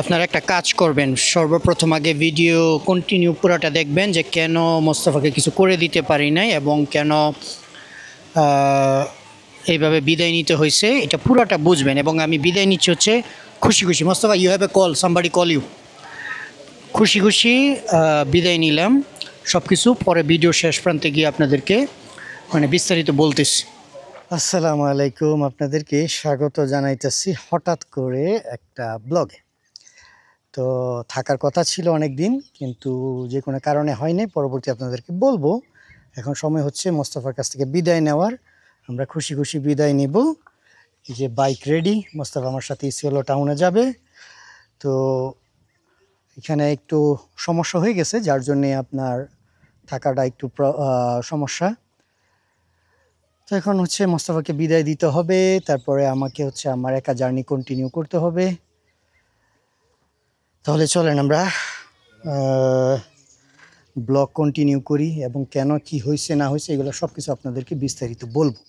আপনারা একটা কাজ করবেন, সর্বপ্রথম আগে ভিডিও কন্টিনিউ পুরোটা দেখবেন যে কেন মোস্তফাকে কিছু করে দিতে পারি নাই এবং কেন এইভাবে বিদায় নিতে হয়েছে, এটা পুরোটা বুঝবেন। এবং আমি বিদায় নিচ্ছি হচ্ছে খুশি খুশি। Mostafa, you have a call, somebody call you. খুশি খুশি বিদায় নিলাম। সব কিছু পরে ভিডিও শেষ প্রান্তে গিয়ে আপনাদেরকে মানে বিস্তারিত বলতেছি। আসসালামু আলাইকুম, আপনাদেরকে স্বাগত জানাইতেছি হঠাৎ করে একটা ব্লগে। তো থাকার কথা ছিল অনেক দিন, কিন্তু যে কোনো কারণে হয়নি, পরবর্তী আপনাদেরকে বলবো। এখন সময় হচ্ছে মোস্তফার কাছ থেকে বিদায় নেওয়ার। আমরা খুশি খুশি বিদায় নিব। এই যে বাইক রেডি, মোস্তফা আমার সাথে ইসিওলো টাউনে যাবে। তো এখানে একটু সমস্যা হয়ে গেছে, যার জন্যে আপনার থাকাটা একটু সমস্যা। তো এখন হচ্ছে মোস্তফাকে বিদায় দিতে হবে, তারপরে আমাকে হচ্ছে আমার একা জার্নি কন্টিনিউ করতে হবে। তাহলে চলেন আমরা ব্লগ কন্টিনিউ করি এবং কেন কি হয়েছে না হয়েছে এগুলো সব কিছু আপনাদেরকে বিস্তারিত বলবো।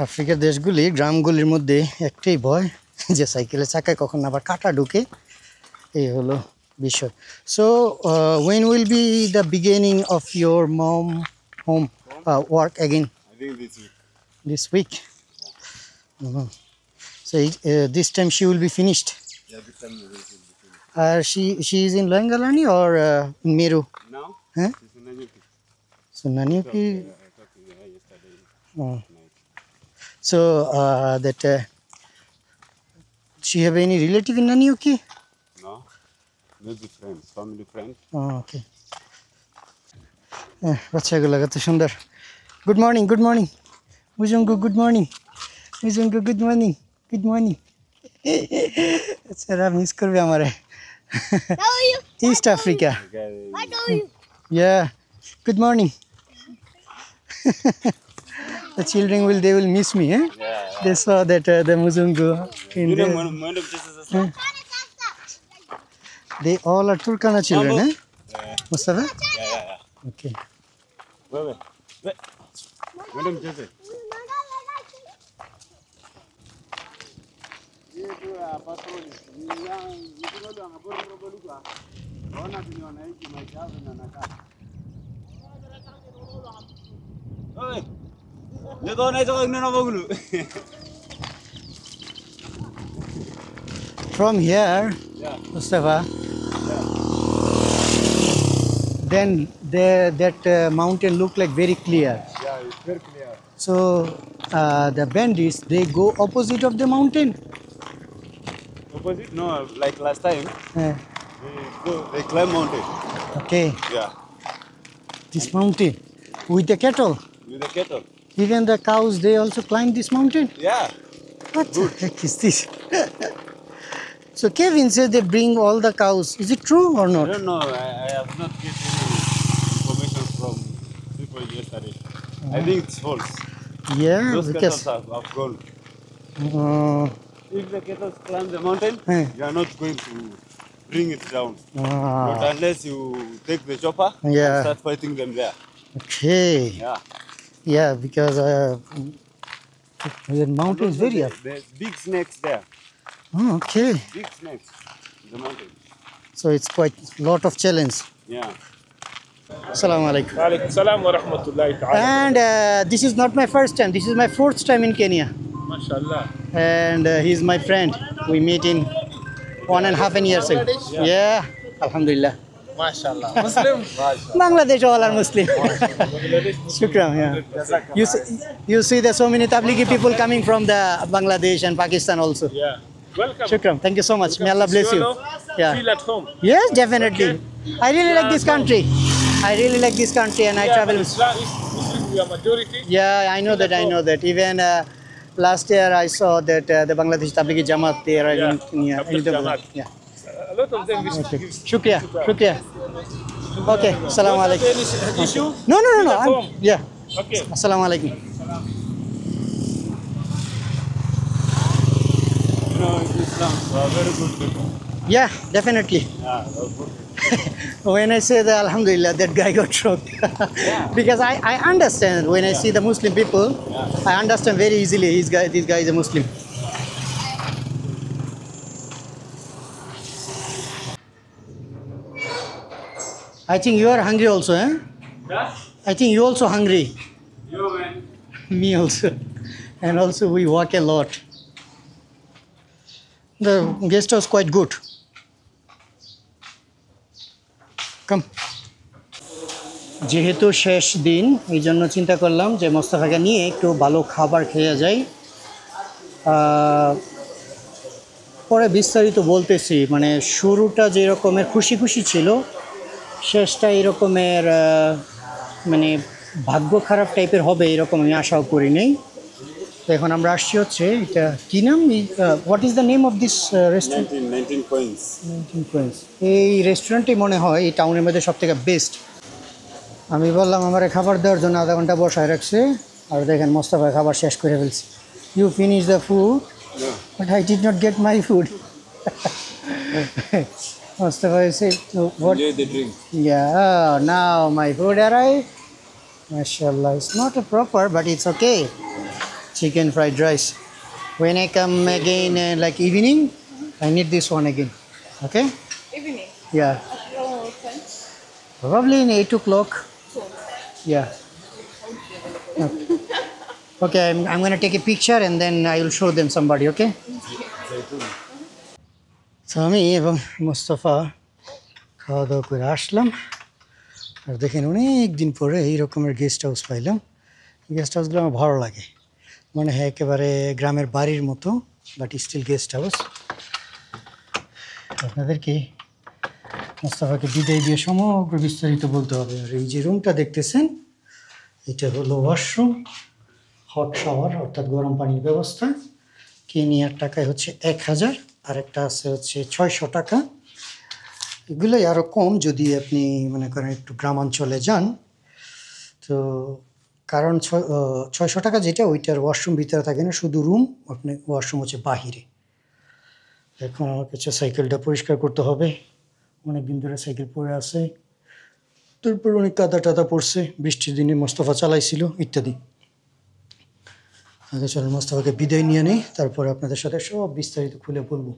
আফ্রিকার দেশগুলি গ্রামগুলির মধ্যে একটাই ভয়, যে সাইকেলের চাকায় কখন আবার কাটা ঢুকে, এই হলো বিষয়। So when will be the beginning of your mom home work again? I think this week. This week? So this time she will be finished. Yeah, this time we will finish. She is in Loengalani or in Meru? Now? Huh? This is Nanyuki. So Nanyuki. I talked to her yesterday Oh. night. So that she have any relative in Nanyuki? No? Maybe friends, family friends. Oh, okay. বাচ্চাগুলো কত সুন্দর। Good morning, good morning Mzungu, good morning Mzungu, good morning, good morning. বাচ্চারা miss করবে আমারে। East Africa. Yeah, good morning. The children they will miss me, eh? Yeah. They saw that the Muzungu in You know, the, one of this is a song. they all are Turkana children, eh? Yeah, Mustafa? yeah. Okay. Wait. Madam Jesse. From here, Yeah. Mustafa, then that mountain look like very clear. Yeah, it's very clear. So the bandits, they go opposite of the mountain. Opposite? No, like last time, Uh, they climb mountain. okay, Yeah, this mountain with the cattle. with the cattle. Even the cows, they also climb this mountain. Yeah. What the heck is this? So Kevin said they bring all the cows. Is it true or I not? don't know. I have not get any information from people yesterday. I think it's false. Yeah, Those because cattle have gone. uh, If the cattle climb the mountain, Eh. you are not going to bring it down. But ah, unless you take the chopper Yeah. and start fighting them there. okay. Yeah. Yeah, because the mountain is very up. There's big snakes there. Oh, okay. Big snakes in the mountain. So it's quite lot of challenge. Yeah. Assalamu alaikum. وعليكم السلام ورحمة الله تعالى. And this is not my first time. This is my fourth time in Kenya. ما شاء الله. And he's my friend. We meet in 1.5 years ago. Yeah, Alhamdulillah. ما شاء الله. مسلم. Bangladesh all are Muslim. Shukran. Yeah. You see there's so many Tablighi people coming from the Bangladesh and Pakistan also. Yeah. Welcome. Shukran. Thank you so much. May Allah bless you. Yeah. Feel at home. Yes, definitely. I really like this country. I really like this country and I travel. Islam is Muslim. We are majority. Yeah, I know that. I know that. Even last year I saw that the Bangladesh Tablighi Jamaat they are Yeah, in Kenya. Tabligh Jamaat. Yeah. A lot of them visit. Okay. Shukriya. Shukriya. Okay. Assalamu alaikum. Any issue? No. Feel at home. Yeah. Okay. Assalamu alaikum. You know, Islam are very good people. Yeah, definitely. Yeah, When I say that, Alhamdulillah, that guy got shocked. Because I understand when I see the Muslim people, I understand very easily this guy is a Muslim. I think you are hungry also, eh? Yeah? I think you also hungry. You man. Me also. And also we walk a lot. The guest house quite good. Come. যেহেতু শেষ দিন এই জন্য চিন্তা করলাম যে মোস্তফাকে নিয়ে একটু ভালো খাবার খেয়ে যাই। পরে বিস্তারিত বলতেছি, মানে শুরুটা যে রকমের খুশি খুশি ছিল, শেষটা এরকমের মানে ভাগ্য খারাপ টাইপের হবে এরকম আমি আশাও করি নেই। তো এখন আমরা আসছি হচ্ছে এটা কী নাম, what is the name of this restaurant? 19 coins. এই রেস্টুরেন্টই মনে হয় এই টাউনের মধ্যে সব থেকে বেস্ট। আমি বললাম আমার খাবার দেওয়ার জন্য আধা ঘন্টা বসায় রাখছে, আর দেখেন মোস্তফা খাবার শেষ করে ফেলছে। You finish the food, Yeah. But I did not get my food. Mostafa এসে what, Enjoy the drink. yeah, now my food arrived. Mashallah, it's not a proper, but it's okay. Chicken fried rice. When I come again, like evening, I need this one again. Okay? Evening. Yeah. Time. Probably in 8 o'clock. Yeah. Okay, I'm going to take a picture and then I will show them somebody, okay? So আমি এবং মোস্তফা খাওয়া দাওয়া করে আসলাম, আর দেখেন অনেক দিন পরে এই রকমের গেস্ট হাউস পাইলাম। গেস্ট হাউসগুলো আমার ভালো লাগে, মনে হয় একেবারে গ্রামের বাড়ির মতো, বাট স্টিল গেস্ট হাউস। আপনাদেরকে মোস্তফাকে বিদায় দিয়ে সমগ্র বিস্তারিত বলতে হবে। আর এই যে রুমটা দেখতেছেন, এটা হলো ওয়াশরুম, হট শাওয়ার অর্থাৎ গরম পানির ব্যবস্থা। কেনিয়ার টাকায় হচ্ছে 1000, আর একটা আছে হচ্ছে 600 টাকা। এগুলোই আরও কম যদি আপনি মনে করেন একটু গ্রামাঞ্চলে যান। তো কারণ 600 টাকা যেটা, ওইটার ওয়াশরুম ভিতরে থাকে না, শুধু রুম, আপনি ওয়াশরুম হচ্ছে বাহিরে। এখন আমার কাছে সাইকেলটা পরিষ্কার করতে হবে, অনেক দিন ধরে সাইকেল পরে আছে, তারপর অনেক কাদা টাদা পড়ছে, বৃষ্টির দিনে মোস্তফা চালাইছিল ইত্যাদি। আগে চলেন মোস্তফাকে বিদায় নিয়ে নেই, তারপরে আপনাদের সাথে সব বিস্তারিত খুলে বলবো।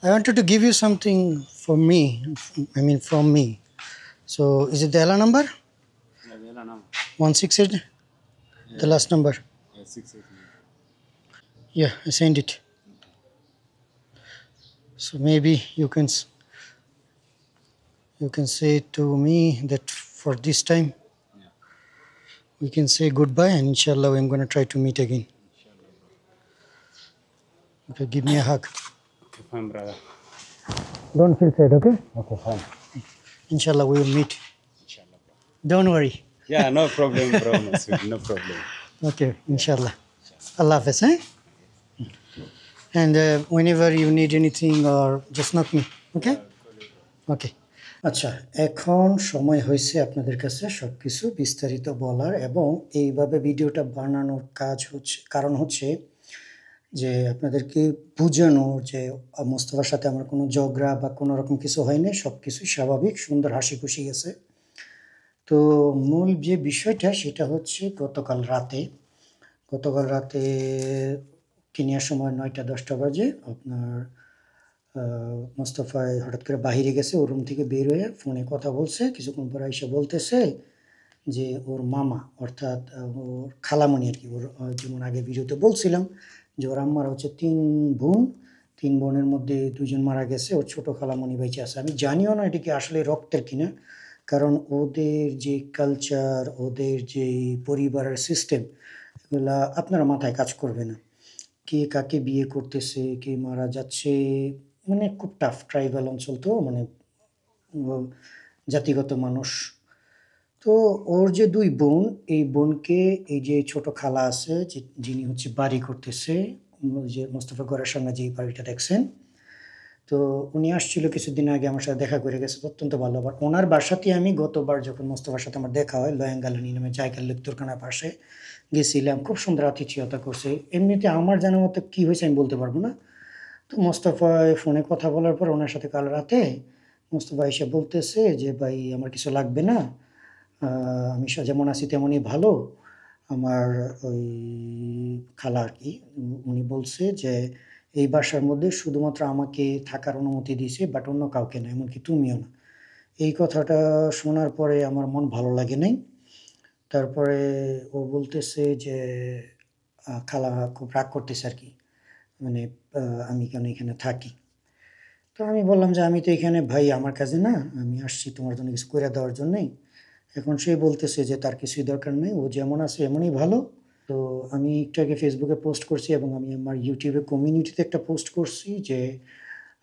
I wanted to give you something for me, I mean from me. So is it the Ella number? Yeah, no. 168? The last number? Yeah, 689. Yeah, I sent it. So maybe you can say to me that for this time we can say goodbye, and inshallah I'm going to try to meet again. Okay, give me a hug. Okay, fine, brother. Don't feel sad, okay? Okay, fine. Inshallah we will meet. Inshallah, bro. Don't worry. Yeah, no problem, bro. Masood, no problem. Okay, inshallah. Allah Hafiz, eh? And whenever you need anything or just knock me, okay? Okay. আচ্ছা, এখন সময় হয়েছে আপনাদের কাছে সব কিছু বিস্তারিত বলার, এবং এইভাবে ভিডিওটা বানানোর কারণ হচ্ছে যে আপনাদেরকে বোঝানোর যে মোস্তফার সাথে আমার কোনো ঝগড়া বা কোনো রকম কিছু হয়নি, সব কিছুই স্বাভাবিক, সুন্দর হাসি খুশি গেছে। তো মূল যে বিষয়টা সেটা হচ্ছে গতকাল রাতে কেনিয়ার সময় 9টা-10টা বাজে আপনার মোস্তফা হঠাৎ করে বাহিরে গেছে, ওর রুম থেকে বের হয়ে ফোনে কথা বলছে। কিছুক্ষণ পরে এসে বলতেছে যে ওর মামা অর্থাৎ ওর খালামণি আর কি, ওর যেমন আগে ভিডিওতে বলছিলাম যে ওর আম্মার হচ্ছে 3 বোন, 3 বোনের মধ্যে 2 জন মারা গেছে, ওর ছোটো খালামণি বেঁচে আছে। আমি জানিও না এটা কি আসলে রক্তের কিনা, কারণ ওদের যে কালচার, ওদের যে পরিবারের সিস্টেম, এগুলা আপনার মাথায় কাজ করবে না। কে কাকে বিয়ে করতেছে, কে মারা যাচ্ছে, মানে খুব টাফ। ট্রাইবাল অঞ্চল তো, মানে জাতিগত মানুষ। তো ওর যে 2 বোন, এই বোনকে এই যে ছোট খালা আছে যিনি হচ্ছে বাড়ি করতেছে, যে মোস্তফা ঘরের সামনে যে বাড়িটা দেখছেন, তো উনি আসছিল কিছুদিন আগে, আমার সাথে দেখা করে গেছে, অত্যন্ত ভালো। আবার ওনার বাসাতে আমি গতবার যখন মোস্তফার সাথে আমার দেখা হয়, লয়াঙ্গালানি নামে জায়গার লেকতুরখানার পাশে গেছিলাম, খুব সুন্দর আতিথেয়তা করছে। এমনিতে আমার জানার মতো কী হয়েছে আমি বলতে পারবো না, তো মোস্তফা ফোনে কথা বলার পর ওনার সাথে কাল রাতে মোস্তফা এসে বলতেছে যে ভাই আমার কিছু লাগবে না, আমি যেমন আছি তেমনই ভালো। আমার ওই খালা আর কি, উনি বলছে যে এই বাসার মধ্যে শুধুমাত্র আমাকে থাকার অনুমতি দিয়েছে, বাট অন্য কাউকে না, এমনকি তুমিও না। এই কথাটা শোনার পরে আমার মন ভালো লাগে নাই। তারপরে ও বলতেছে যে খালা খুব রাগ করতেছে আর কি, মানে আমি কেন এখানে থাকি। তো আমি বললাম যে আমি তো এখানে ভাই আমার কাজে না, আমি আসছি তোমার জন্য কিছু করে দেওয়ার জন্যই। এখন সে বলতেছে যে তার কিছুই দরকার নেই, ও যেমন আছে এমনই ভালো। তো আমি একটু আগে ফেসবুকে পোস্ট করছি এবং আমি আমার ইউটিউবে কমিউনিটিতে একটা পোস্ট করছি যে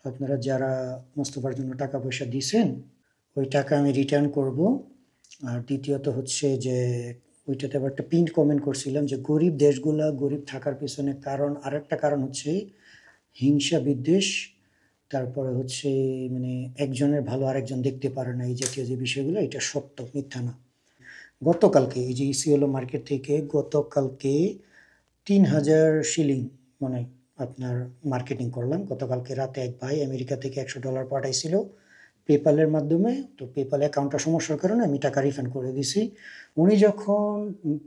আপনারা যারা মোস্তফার জন্য টাকা পয়সা দিয়েছেন ওই টাকা আমি রিটার্ন করব। আর দ্বিতীয়ত হচ্ছে যে ওইটাতে আবার একটা পিন কমেন্ট করছিলাম যে গরিব দেশগুলা গরিব থাকার পেছনে কারণ, আরেকটা কারণ হচ্ছে হিংসা বিদ্বেষ, তারপরে হচ্ছে মানে একজনের ভালো আরেকজন দেখতে পারে না, এই জাতীয় যে বিষয়গুলো, এটা সত্য, মিথ্যা না। গতকালকে এই যে ইসিওলো মার্কেট থেকে গতকালকে ৩,০০০ শিলিং মানে আপনার মার্কেটিং করলাম। গতকালকে রাতে এক ভাই আমেরিকা থেকে $১০০ পাঠাইছিল পেপ্যালের মাধ্যমে। তো পেপ্যাল অ্যাকাউন্টটা সমস্যার কারণে আমি টাকা রিফান্ড করে দিছি। উনি যখন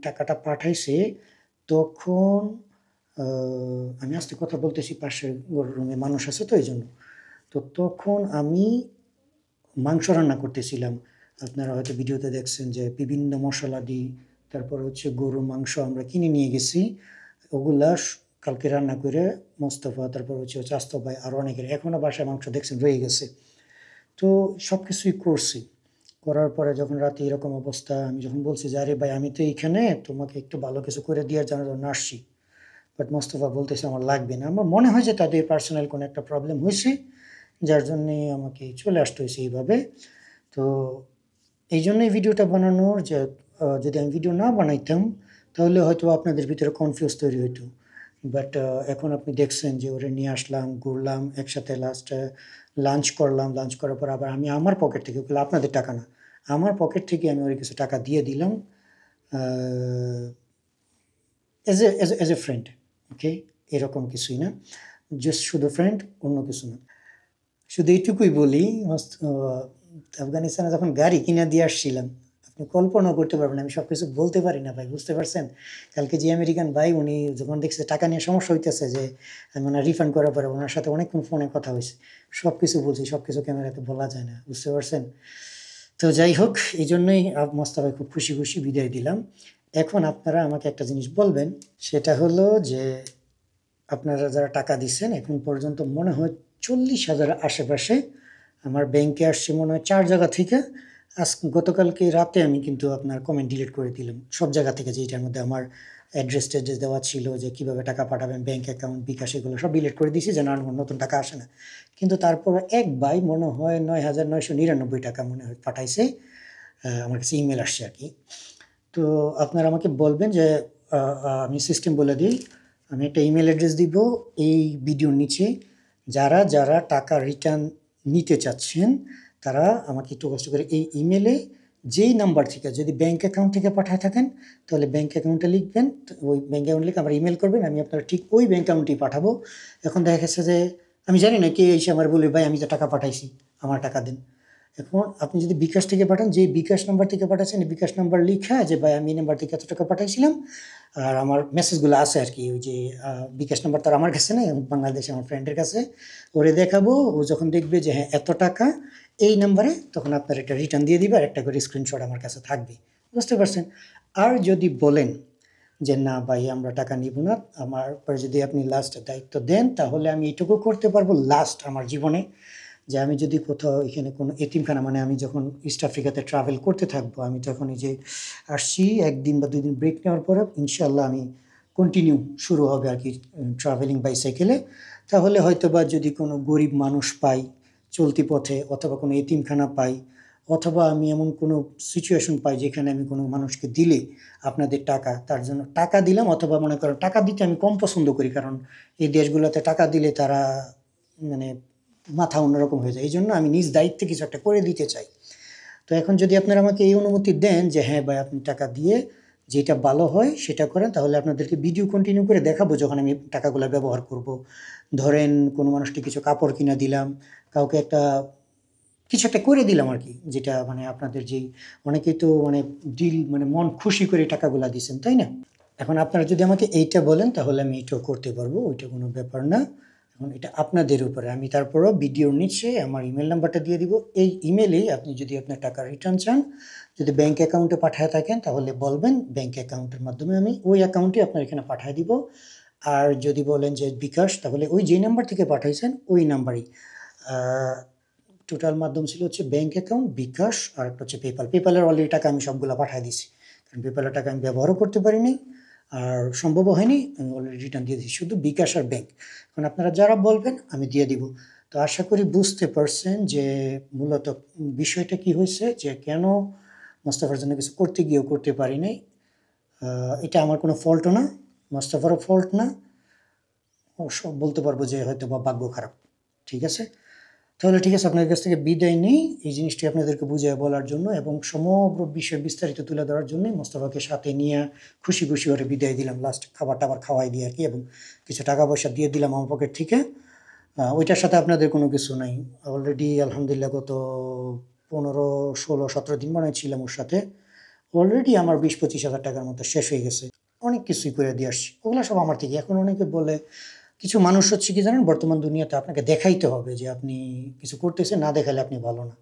টাকাটা পাঠাইছে তখন আমি আস্তে কথা বলতেছি, পাশের রুমে মানুষ আছে তো এই জন্য। তো তখন আমি মাংস রান্না করতেছিলাম। আপনারা হয়তো ভিডিওতে দেখছেন যে বিভিন্ন মশলা দিই, তারপর হচ্ছে গরুর মাংস আমরা কিনে নিয়ে গেছি, ওগুলা কালকে রান্না করে মোস্তফা, তারপর হচ্ছে চাস্তো ভাই, আরও অনেকের এখনও বাসায় মাংস দেখছেন রয়ে গেছে। তো সব কিছুই করছি। করার পরে যখন রাতে এরকম অবস্থা, আমি যখন বলছি যে আরে ভাই আমি তো এইখানে তোমাকে একটু ভালো কিছু করে দেওয়ার জন্য আসছি, বাট মোস্তফা বলতেছে আমার লাগবে না। আমার মনে হয় যে তাদের পার্সোনাল কোনো একটা প্রবলেম হয়েছে যার জন্যে আমাকে চলে আসতে হয়েছে এইভাবে। তো এই জন্যই ভিডিওটা বানানোর যে যদি আমি ভিডিও না বানাইতাম তাহলে হয়তো আপনাদের ভিতরে কনফিউজ তৈরি হইতো। বাট এখন আপনি দেখছেন যে ওরে নিয়ে আসলাম, ঘুরলাম একসাথে, লাস্টে লাঞ্চ করলাম। লাঞ্চ করার পর আবার আমি আমার পকেট থেকে, ওগুলো আপনাদের টাকা না, আমার পকেট থেকে আমি ওর কিছু টাকা দিয়ে দিলাম এজ এ ফ্রেন্ড। ওকে, এরকম কিছুই না, জাস্ট শুধু ফ্রেন্ড, অন্য কিছু না। শুধু এইটুকুই বলি, আফগানিস্তানে যখন গাড়ি কিনে দিয়ে আসছিলাম, আপনি কল্পনাও করতে পারবেন, আমি সব কিছু বলতে পারি না ভাই, বুঝতে পারছেন। কালকে যে আমেরিকান ভাই উনি যখন দেখছে টাকা নিয়ে সমস্যা হইতেছে, যে আমি ওনার রিফান্ড করার পরে ওনার সাথে অনেকক্ষণ ফোনে কথা হয়েছে, সব কিছু বলছি, সব কিছু ক্যামেরাতে বলা যায় না, বুঝতে পারছেন। তো যাই হোক, এই জন্যই মোস্তফা খুব খুশি খুশি বিদায় দিলাম। এখন আপনারা আমাকে একটা জিনিস বলবেন, সেটা হলো যে আপনারা যারা টাকা দিচ্ছেন এখন পর্যন্ত মনে হয় 40,000 আশেপাশে আমার ব্যাংকে আসছে, মনে হয় 4 জায়গা থেকে। গতকালকে রাতে আমি কিন্তু আপনার কমেন্ট ডিলিট করে দিলাম সব জায়গা থেকে, যেটার মধ্যে আমার অ্যাড্রেস ট্যাড্রেস দেওয়া ছিল, যে কীভাবে টাকা পাঠাবেন, ব্যাঙ্ক অ্যাকাউন্ট, বিকাশ, এগুলো সব ডিলিট করে দিয়েছি যেন আর নতুন টাকা আসে না। কিন্তু তারপর এক ভাই মনে হয় 9,999 টাকা মনে হয় পাঠাইছে, আমার কাছে ইমেল আসছে আর কি। তো আপনারা আমাকে বলবেন যে আমি সিস্টেম বলে দিই, আমি একটা ইমেল অ্যাড্রেস দিব এই ভিডিওর নিচে, যারা যারা টাকা রিটার্ন নিতে চাচ্ছেন তারা আমাকে একটু কষ্ট করে এই ইমেলে যেই নাম্বার থেকে, যদি ব্যাঙ্ক অ্যাকাউন্ট থেকে পাঠায় থাকেন তাহলে ব্যাঙ্ক অ্যাকাউন্টে লিখবেন, ওই ব্যাঙ্ক অ্যাকাউন্ট লিখে আমার ইমেল করবেন, আমি আপনারা ঠিক ওই ব্যাঙ্ক অ্যাকাউন্টেই পাঠাবো। এখন দেখা গেছে যে আমি জানি না কে এসে আমার বলবে ভাই আমি তো টাকা পাঠাইছি, আমার টাকা দেন। এখন আপনি যদি বিকাশ থেকে পাঠান, যে বিকাশ নাম্বার থেকে পাঠাচ্ছেন বিকাশ নাম্বার লিখা যে ভাই আমি এই নাম্বার থেকে এত টাকা পাঠাইছিলাম, আর আমার মেসেজগুলো আছে আর কি, ওই যে বিকাশ নাম্বার তো আর আমার কাছে নেই, বাংলাদেশে আমার ফ্রেন্ডের কাছে, ওরে দেখাবো। ও যখন দেখবে যে হ্যাঁ এত টাকা এই নাম্বারে, তখন আপনার একটা রিটার্ন দিয়ে দিবে আর একটা করে স্ক্রিনশট আমার কাছে থাকবে, বুঝতে পারছেন। আর যদি বলেন যে না ভাই আমরা টাকা নিব না, আমার পরে যদি আপনি লাস্ট দায়িত্ব দেন, তাহলে আমি এটুকু করতে পারবো লাস্ট আমার জীবনে, যে আমি যদি কোথাও এখানে কোনো এতিমখানা, মানে আমি যখন ইস্ট আফ্রিকাতে ট্রাভেল করতে থাকবো, আমি তখন এই যে আসছি 1 দিন বা 2 দিন ব্রেক নেওয়ার পরে ইনশাল্লাহ আমি কন্টিনিউ শুরু হবে আর কি ট্রাভেলিং বাইসাইকেলে। তাহলে হয়তো বা যদি কোনো গরিব মানুষ পাই চলতি পথে, অথবা কোনো এতিমখানা পাই, অথবা আমি এমন কোনো সিচুয়েশন পাই যেখানে আমি কোনো মানুষকে দিলে আপনাদের টাকা, তার জন্য টাকা দিলাম, অথবা মনে করেন টাকা দিতে আমি কম পছন্দ করি, কারণ এই দেশগুলোতে টাকা দিলে তারা মানে মাথা অন্যরকম হয়ে যায়, এই জন্য আমি নিজ দায়িত্বে কিছু একটা করে দিতে চাই। তো এখন যদি আপনারা আমাকে এই অনুমতি দেন যে হ্যাঁ ভাই আপনি টাকা দিয়ে যেটা ভালো হয় সেটা করেন, তাহলে আপনাদেরকে ভিডিও কন্টিনিউ করে দেখাবো যখন আমি টাকাগুলো ব্যবহার করব। ধরেন কোনো মানুষকে কিছু কাপড় কিনে দিলাম, কাউকে কিছু একটা করে দিলাম আর কি, যেটা মানে আপনাদের যেই অনেকেই তো মানে দিল মানে মন খুশি করে টাকাগুলা দিচ্ছেন, তাই না? এখন আপনারা যদি আমাকে এইটা বলেন তাহলে আমি এটাও করতে পারবো, ওইটা কোনো ব্যাপার না। এখন এটা আপনাদের উপরে, আমি তারপরও ভিডিওর নিচে আমার ইমেল নাম্বারটা দিয়ে দিব। এই ইমেলেই আপনি যদি আপনার টাকা রিটার্ন চান, যদি ব্যাঙ্ক অ্যাকাউন্টে পাঠায় থাকেন তাহলে বলবেন, ব্যাঙ্ক অ্যাকাউন্টের মাধ্যমে আমি ওই অ্যাকাউন্টে আপনার এখানে পাঠিয়ে দিব। আর যদি বলেন যে বিকাশ, তাহলে ওই যে নাম্বার থেকে পাঠাইছেন ওই নাম্বারই। টোটাল মাধ্যম ছিল হচ্ছে ব্যাঙ্ক অ্যাকাউন্ট, বিকাশ, আর একটা হচ্ছে পেপাল। পেপালের অলরেডি টাকা আমি সবগুলো পাঠিয়ে দিছি, কারণ পেপালের টাকা আমি ব্যবহারও করতে পারিনি আর সম্ভবও হয়নি, আমি অলরেডি রিটার্ন দিয়ে দিচ্ছি, শুধু বিকাশ আর ব্যাঙ্ক। এখন আপনারা যারা বলবেন আমি দিয়ে দিব। তো আশা করি বুঝতে পারছেন যে মূলত বিষয়টা কি হয়েছে, যে কেন মোস্তফার জন্য কিছু করতে গিয়েও করতে পারি নাই। এটা আমার কোনো ফল্টও না, মোস্তফারও ফল্ট না, অবশ্য বলতে পারবো যে হয়তো বা ভাগ্য খারাপ। ঠিক আছে, তাহলে ঠিক আছে, আপনাদের কাছ থেকে বিদায় নেই এই জিনিসটি আপনাদেরকে বুঝিয়ে বলার জন্য এবং সমগ্র বিষয় বিস্তারিত তুলে ধরার জন্যই মোস্তফাকে সাথে নিয়ে খুশি খুশি করে বিদায় দিলাম। লাস্ট খাবার টাবার খাওয়াই দিয়ে আর কি, এবং কিছু টাকা পয়সা দিয়ে দিলাম আমার পকেট থেকে। ওইটার সাথে আপনাদের কোনো কিছু নাই। অলরেডি আলহামদুলিল্লাহ গত 15, 16, 17 দিন মনে ছিলাম ওর সাথে। অলরেডি আমার 20-25 হাজার টাকার মতো শেষ হয়ে গেছে। অনেক কিছুই করে দিয়ে আসছি, ওগুলো সব আমার থেকে। এখন অনেকে বলে, কিছু মানুষ হচ্ছে কি জানেন, বর্তমান দুনিয়াতে আপনাকে দেখাইতে হবে যে আপনি কিছু করতেছেন, না দেখালে আপনি ভালো না।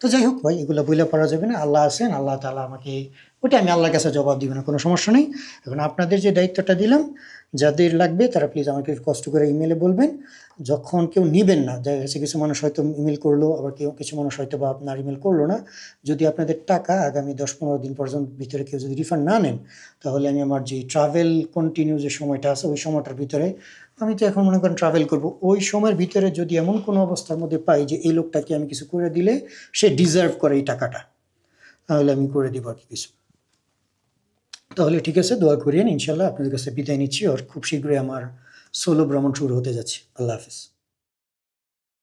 তো যাই হোক ভাই, এগুলো বইলে পারা যাবে না। আল্লাহ আছেন, আল্লাহ তাআলা আমাকে, ওটা আমি আল্লাহর কাছে জবাব দিব না, কোনো সমস্যা নেই। এখন আপনাদের যে দায়িত্বটা দিলাম, যাদের লাগবে তারা প্লিজ আমাকে কষ্ট করে ইমেলে বলবেন। যখন কেউ নিবেন না, দেখা গেছে কিছু মানুষ হয়তো ইমেল করলো, আবার কিছু মানুষ হয়তো বা আপনার ইমেল করলো না। যদি আপনাদের টাকা আগামী 10-15 দিন পর্যন্ত ভিতরে কেউ যদি রিফান্ড না নেন, তাহলে আমি আমার যে ট্রাভেল কন্টিনিউ যে সময়টা আছে ওই সময়টার ভিতরে, আমি তো এখন মনে করেন ট্রাভেল করব, ওই সময়ের ভিতরে যদি এমন কোনো অবস্থার মধ্যে পাই যে এই লোকটাকে আমি কিছু করে দিলে সে ডিজার্ভ করে এই টাকাটা, তাহলে আমি করে দিব আর কি কিছু। তাহলে ঠিক আছে, দোয়া করিয়েন। ইনশাল্লাহ আপনাদের কাছে বিদায় নিচ্ছি, আর খুব শীঘ্রই আমার সোলো ভ্রমণ শুরু হতে যাচ্ছে। আল্লাহ হাফিজ।